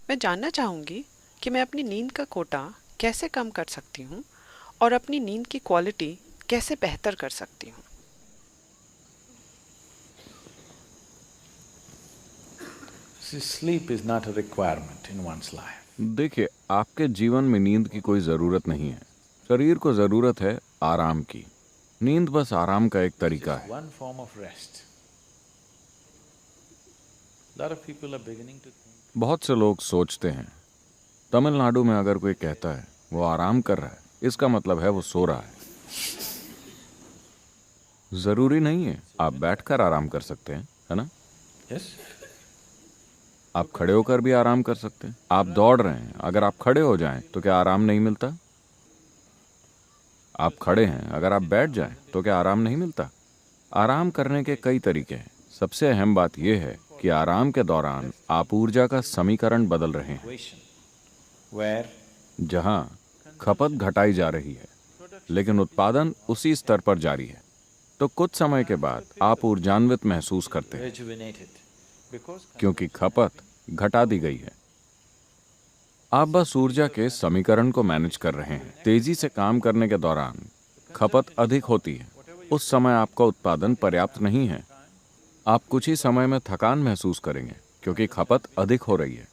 मैं जानना चाहूँगी कि मैं अपनी नींद का कोटा कैसे कम कर सकती हूँ और अपनी नींद की क्वालिटी कैसे बेहतर कर सकती हूँ। See, sleep is not a requirement in one's life. देखिए, आपके जीवन में नींद की कोई ज़रूरत नहीं है। शरीर को ज़रूरत है आराम की। नींद बस आराम का एक तरीका It's है। one form of rest. Lot of people are beginning to think. बहुत से लोग सोचते हैं, तमिलनाडु में अगर कोई कहता है वो आराम कर रहा है, इसका मतलब है वो सो रहा है। ज़रूरी नहीं है, आप बैठकर आराम कर सकते हैं, है ना? Yes? आप खड़े होकर भी आराम कर सकते हैं। आप दौड़ रहे हैं, अगर आप खड़े हो जाएं तो क्या आराम नहीं मिलता? आप खड़े हैं, अगर आप बैठ जाएं तो क्या आराम नहीं मिलता? आराम करने के कई तरीके हैं। सबसे अहम बात यह है कि आराम के दौरान आप ऊर्जा का समीकरण बदल रहे हैं, Where जहां खपत घटाई जा रही है लेकिन उत्पादन उसी स्तर पर जारी है। तो कुछ समय के बाद आप ऊर्जान्वित महसूस करते हैं rejuvenated. Because क्योंकि खपत घटा दी गई है। आप बस ऊर्जा के समीकरण को मैनेज कर रहे हैं। तेजी से काम करने के दौरान खपत अधिक होती है। उस समय आपका उत्पादन पर्याप्त नहीं है। आप कुछ ही समय में थकान महसूस करेंगे क्योंकि खपत अधिक हो रही है।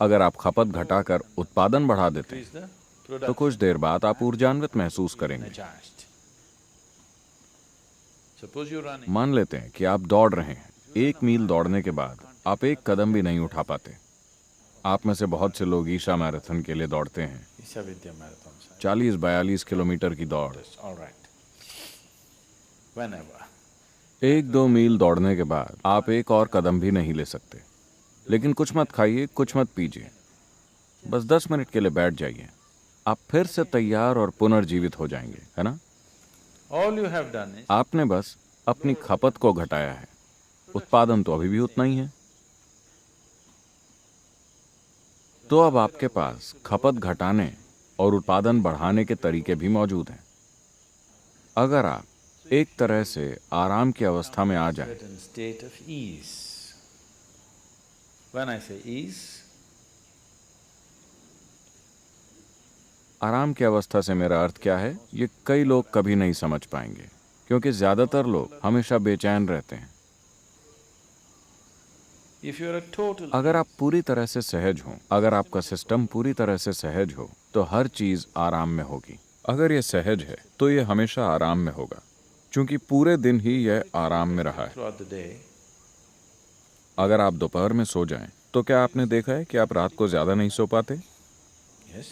अगर आप खपत घटाकर उत्पादन बढ़ा देते हैं is the तो product कुछ देर बाद आप ऊर्जान्वित महसूस करेंगे। energized. Suppose you're running. मान लेते हैं कि आप दौड़ रहे हैं। 1 मील दौड़ने के बाद आप एक कदम भी नहीं उठा पाते। आप में से बहुत से लोग ईशा मैराथन के लिए दौड़ते हैं, Ishavidya marathon. 40-42 किलोमीटर की दौड़। All right. Whenever. 1-2 मील दौड़ने के बाद आप एक और कदम भी नहीं ले सकते। लेकिन कुछ मत खाइए, कुछ मत पीजिए, बस 10 मिनट के लिए बैठ जाइए। आप फिर से तैयार और पुनर्जीवित हो जाएंगे, है ना? All you have done is आपने बस अपनी खपत को घटाया है, उत्पादन तो अभी भी उतना ही है। तो अब आपके पास खपत घटाने और उत्पादन बढ़ाने के तरीके भी मौजूद हैं। अगर आप एक तरह से आराम की अवस्था में आ जाएं, certain state of ease. When I say ease, आराम की अवस्था से मेरा अर्थ क्या है, ये कई लोग कभी नहीं समझ पाएंगे क्योंकि ज्यादातर लोग हमेशा बेचैन रहते हैं। if you're a total अगर आप पूरी तरह से सहज हो, अगर आपका सिस्टम पूरी तरह से सहज हो, तो हर चीज आराम में होगी। अगर ये सहज है तो ये हमेशा आराम में होगा, क्योंकि पूरे दिन ही यह आराम में रहा है। throughout the day, अगर आप दोपहर में सो जाएं, तो क्या आपने देखा है कि आप रात को ज्यादा नहीं सो पाते? yes,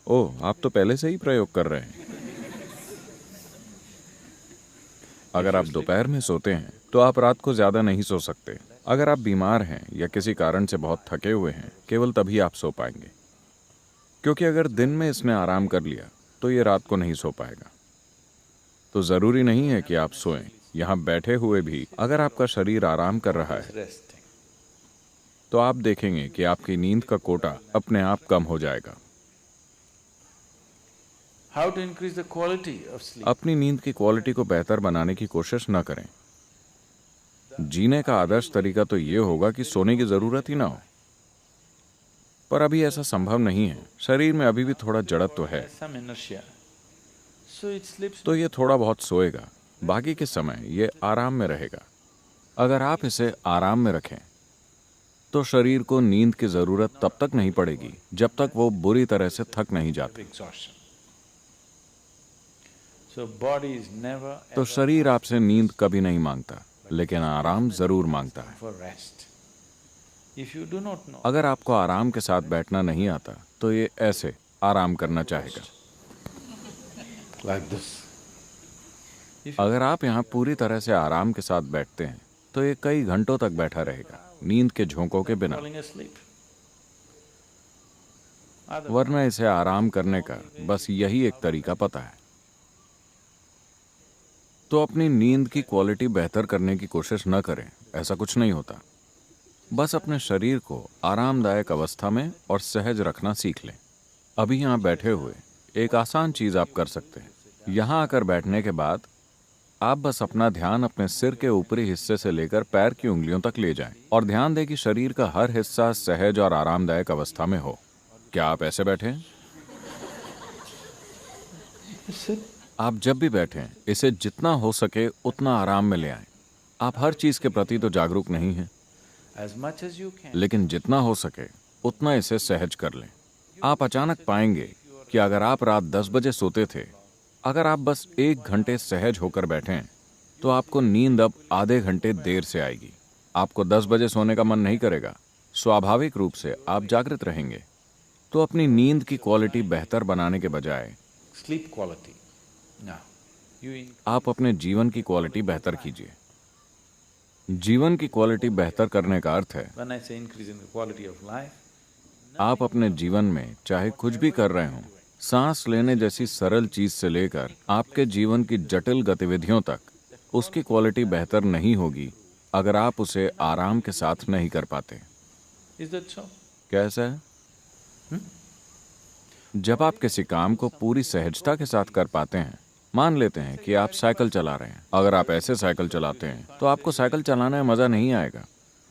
ओह, आप तो पहले से ही प्रयोग कर रहे हैं। अगर आप दोपहर में सोते हैं तो आप रात को ज्यादा नहीं सो सकते। अगर आप बीमार हैं या किसी कारण से बहुत थके हुए हैं, केवल तभी आप सो पाएंगे, क्योंकि अगर दिन में इसने आराम कर लिया तो ये रात को नहीं सो पाएगा। तो जरूरी नहीं है कि आप सोएं। यहाँ बैठे हुए भी अगर आपका शरीर आराम कर रहा है resting. तो आप देखेंगे कि आपकी नींद का कोटा अपने आप कम हो जाएगा। How to increase the quality of sleep? अपनी नींद की क्वालिटी को बेहतर बनाने की कोशिश न करें। जीने का आदर्श तरीका तो ये होगा कि सोने की जरूरत ही ना हो, पर अभी ऐसा संभव नहीं है। शरीर में अभी भी थोड़ा जड़त्व है, Some inertia. So it sleeps. तो ये थोड़ा बहुत सोएगा, बाकी के समय ये आराम में रहेगा। अगर आप इसे आराम में रखें तो शरीर को नींद की जरूरत तब तक नहीं पड़ेगी जब तक वो बुरी तरह से थक नहीं जाता। Exhaustion. So body is never तो ever शरीर आपसे नींद कभी नहीं मांगता, लेकिन आराम जरूर मांगता है। for rest. If you do not know, अगर आपको आराम के साथ बैठना नहीं आता तो ये ऐसे आराम करना चाहेगा। like this. अगर आप यहाँ पूरी तरह से आराम के साथ बैठते हैं तो ये कई घंटों तक बैठा रहेगा, नींद के झोंकों के बिना। Falling asleep. वरना इसे आराम करने का बस यही एक तरीका पता है। तो अपनी नींद की क्वालिटी बेहतर करने की कोशिश न करें, ऐसा कुछ नहीं होता। बस अपने शरीर को आरामदायक अवस्था में और सहज रखना सीख लें। अभी यहाँ बैठे हुए एक आसान चीज आप कर सकते हैं। यहाँ आकर बैठने के बाद आप बस अपना ध्यान अपने सिर के ऊपरी हिस्से से लेकर पैर की उंगलियों तक ले जाएं और ध्यान दें कि शरीर का हर हिस्सा सहज और आरामदायक अवस्था में हो। क्या आप ऐसे बैठे हैं? आप जब भी बैठें, इसे जितना हो सके उतना आराम में ले आएं। आप हर चीज के प्रति तो जागरूक नहीं हैं, लेकिन जितना हो सके उतना इसे सहज कर लें। आप अचानक पाएंगे कि अगर आप रात 10 बजे सोते थे, अगर आप बस 1 घंटे सहज होकर बैठें तो आपको नींद अब आधे घंटे देर से आएगी। आपको 10 बजे सोने का मन नहीं करेगा, स्वाभाविक रूप से आप जागृत रहेंगे। तो अपनी नींद की क्वालिटी बेहतर बनाने के बजाय Sleep quality. Now, आप अपने जीवन की क्वालिटी बेहतर कीजिए। जीवन की क्वालिटी बेहतर करने का अर्थ है when I say increase in the quality of life, आप अपने जीवन में चाहे कुछ भी कर रहे हों, सांस लेने जैसी सरल चीज से लेकर आपके जीवन की जटिल गतिविधियों तक, उसकी क्वालिटी बेहतर नहीं होगी अगर आप उसे आराम के साथ नहीं कर पाते। is that so? कैसा है? जब आप किसी काम को पूरी सहजता के साथ कर पाते हैं, मान लेते हैं कि आप साइकिल चला रहे हैं। अगर आप ऐसे साइकिल चलाते हैं तो आपको साइकिल चलाने में मजा नहीं आएगा।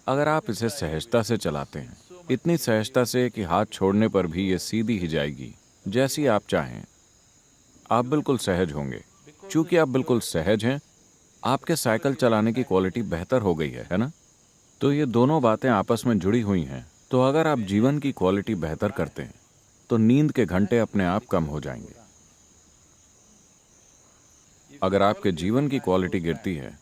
अगर आप इसे सहजता से चलाते हैं, इतनी सहजता से कि हाथ छोड़ने पर भी ये सीधी ही जाएगी जैसी आप चाहें, आप बिल्कुल सहज होंगे। चूंकि आप बिल्कुल सहज हैं, आपके साइकिल चलाने की क्वालिटी बेहतर हो गई है ना? तो ये दोनों बातें आपस में जुड़ी हुई हैं। तो अगर आप जीवन की क्वालिटी बेहतर करते हैं तो नींद के घंटे अपने आप कम हो जाएंगे। अगर आपके जीवन की क्वालिटी गिरती है,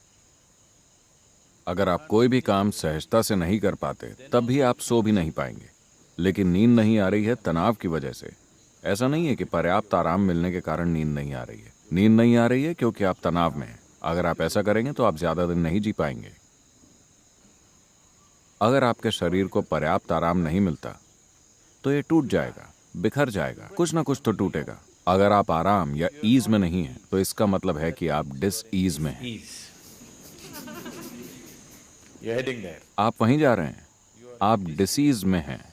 अगर आप कोई भी काम सहजता से नहीं कर पाते, तब भी आप सो भी नहीं पाएंगे। लेकिन नींद नहीं आ रही है तनाव की वजह से। ऐसा नहीं है कि पर्याप्त आराम मिलने के कारण नींद नहीं आ रही है। नींद नहीं आ रही है क्योंकि आप तनाव में हैं। अगर आप ऐसा करेंगे तो आप ज्यादा दिन नहीं जी पाएंगे। अगर आपके शरीर को पर्याप्त आराम नहीं मिलता तो ये टूट जाएगा, बिखर जाएगा, कुछ ना कुछ तो टूटेगा। अगर आप आराम या ईज में नहीं हैं, तो इसका मतलब है कि आप डिस ईज में हैं। ease. You're heading there. आप वहीं जा रहे हैं, आप डिसीज में हैं,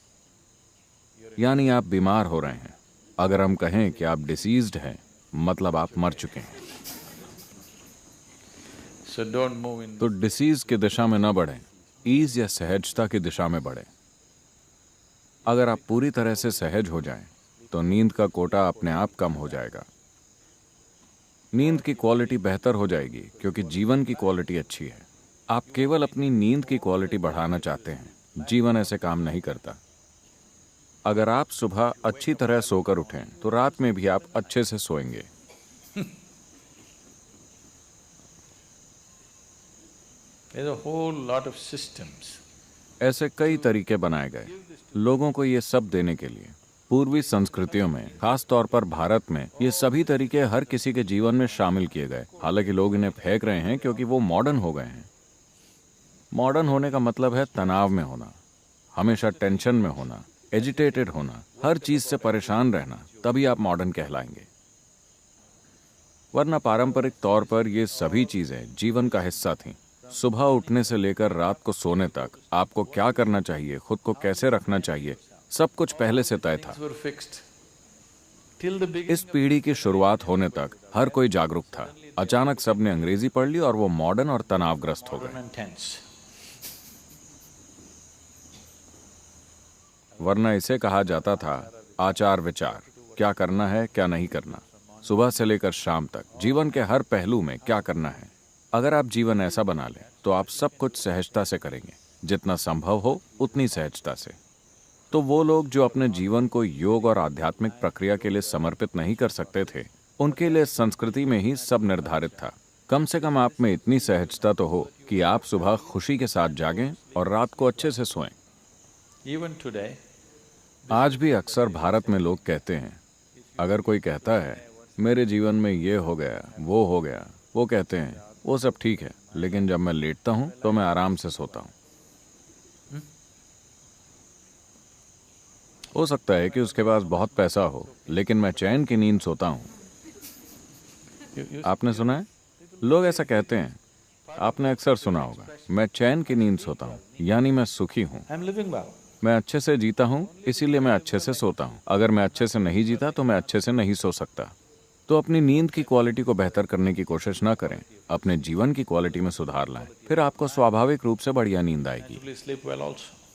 यानी आप बीमार हो रहे हैं। अगर हम कहें कि आप डिसीज्ड हैं, मतलब आप मर चुके हैं। So don't move in. तो डिसीज की दिशा में न बढ़ें, ईज या सहजता की दिशा में बढ़ें। अगर आप पूरी तरह से सहज हो जाएं, तो नींद का कोटा अपने आप कम हो जाएगा। नींद की क्वालिटी बेहतर हो जाएगी क्योंकि जीवन की क्वालिटी अच्छी है। आप केवल अपनी नींद की क्वालिटी बढ़ाना चाहते हैं। जीवन ऐसे काम नहीं करता। अगर आप सुबह अच्छी तरह सोकर उठें तो रात में भी आप अच्छे से सोएंगे। There's a whole lot of systems. ऐसे कई तरीके बनाए गए लोगों को ये सब देने के लिए। पूर्वी संस्कृतियों में, खास तौर पर भारत में, ये सभी तरीके हर किसी के जीवन में शामिल किए गए। हालांकि लोग इन्हें फेंक रहे हैं क्योंकि वो मॉडर्न हो गए हैं। मॉडर्न होने का मतलब है तनाव में होना, हमेशा टेंशन में होना, एजिटेटेड होना, हर चीज से परेशान रहना, तभी आप मॉडर्न कहलाएंगे। वरना पारंपरिक तौर पर ये सभी चीजें जीवन का हिस्सा थीं। सुबह उठने से लेकर रात को सोने तक आपको क्या करना चाहिए, खुद को कैसे रखना चाहिए, सब कुछ पहले से तय था। Things were fixed. Till the beginning. इस पीढ़ी की शुरुआत होने तक हर कोई जागरूक था। अचानक सबने अंग्रेजी पढ़ ली और वो मॉडर्न और तनावग्रस्त हो गए। And tense. वरना इसे कहा जाता था आचार विचार, क्या करना है क्या नहीं करना, सुबह से लेकर शाम तक जीवन के हर पहलू में क्या करना है। अगर आप जीवन ऐसा बना लें तो आप सब कुछ सहजता से करेंगे, जितना संभव हो उतनी सहजता से। तो वो लोग जो अपने जीवन को योग और आध्यात्मिक प्रक्रिया के लिए समर्पित नहीं कर सकते थे, उनके लिए संस्कृति में ही सब निर्धारित था। कम से कम आप में इतनी सहजता तो हो कि आप सुबह खुशी के साथ जागें और रात को अच्छे से सोएं। Even today, आज भी अक्सर भारत में लोग कहते हैं, अगर कोई कहता है मेरे जीवन में ये हो गया वो हो गया, वो कहते हैं वो सब ठीक है, लेकिन जब मैं लेटता हूं तो मैं आराम से सोता हूं। हो सकता है कि उसके पास बहुत पैसा हो, लेकिन मैं चैन की नींद सोता हूं। आपने सुना है? लोग ऐसा कहते हैं। आपने अक्सर सुना होगा, मैं चैन की नींद सोता हूं, यानी मैं सुखी हूं। I'm living well. मैं अच्छे से जीता हूं, इसीलिए मैं अच्छे से सोता हूं। अगर मैं अच्छे से नहीं जीता तो मैं अच्छे से नहीं सो सकता। तो अपनी नींद की क्वालिटी को बेहतर करने की कोशिश न करें, अपने जीवन की क्वालिटी में सुधार लाएं, फिर आपको स्वाभाविक रूप से बढ़िया नींद आएगी। Naturally sleep well also.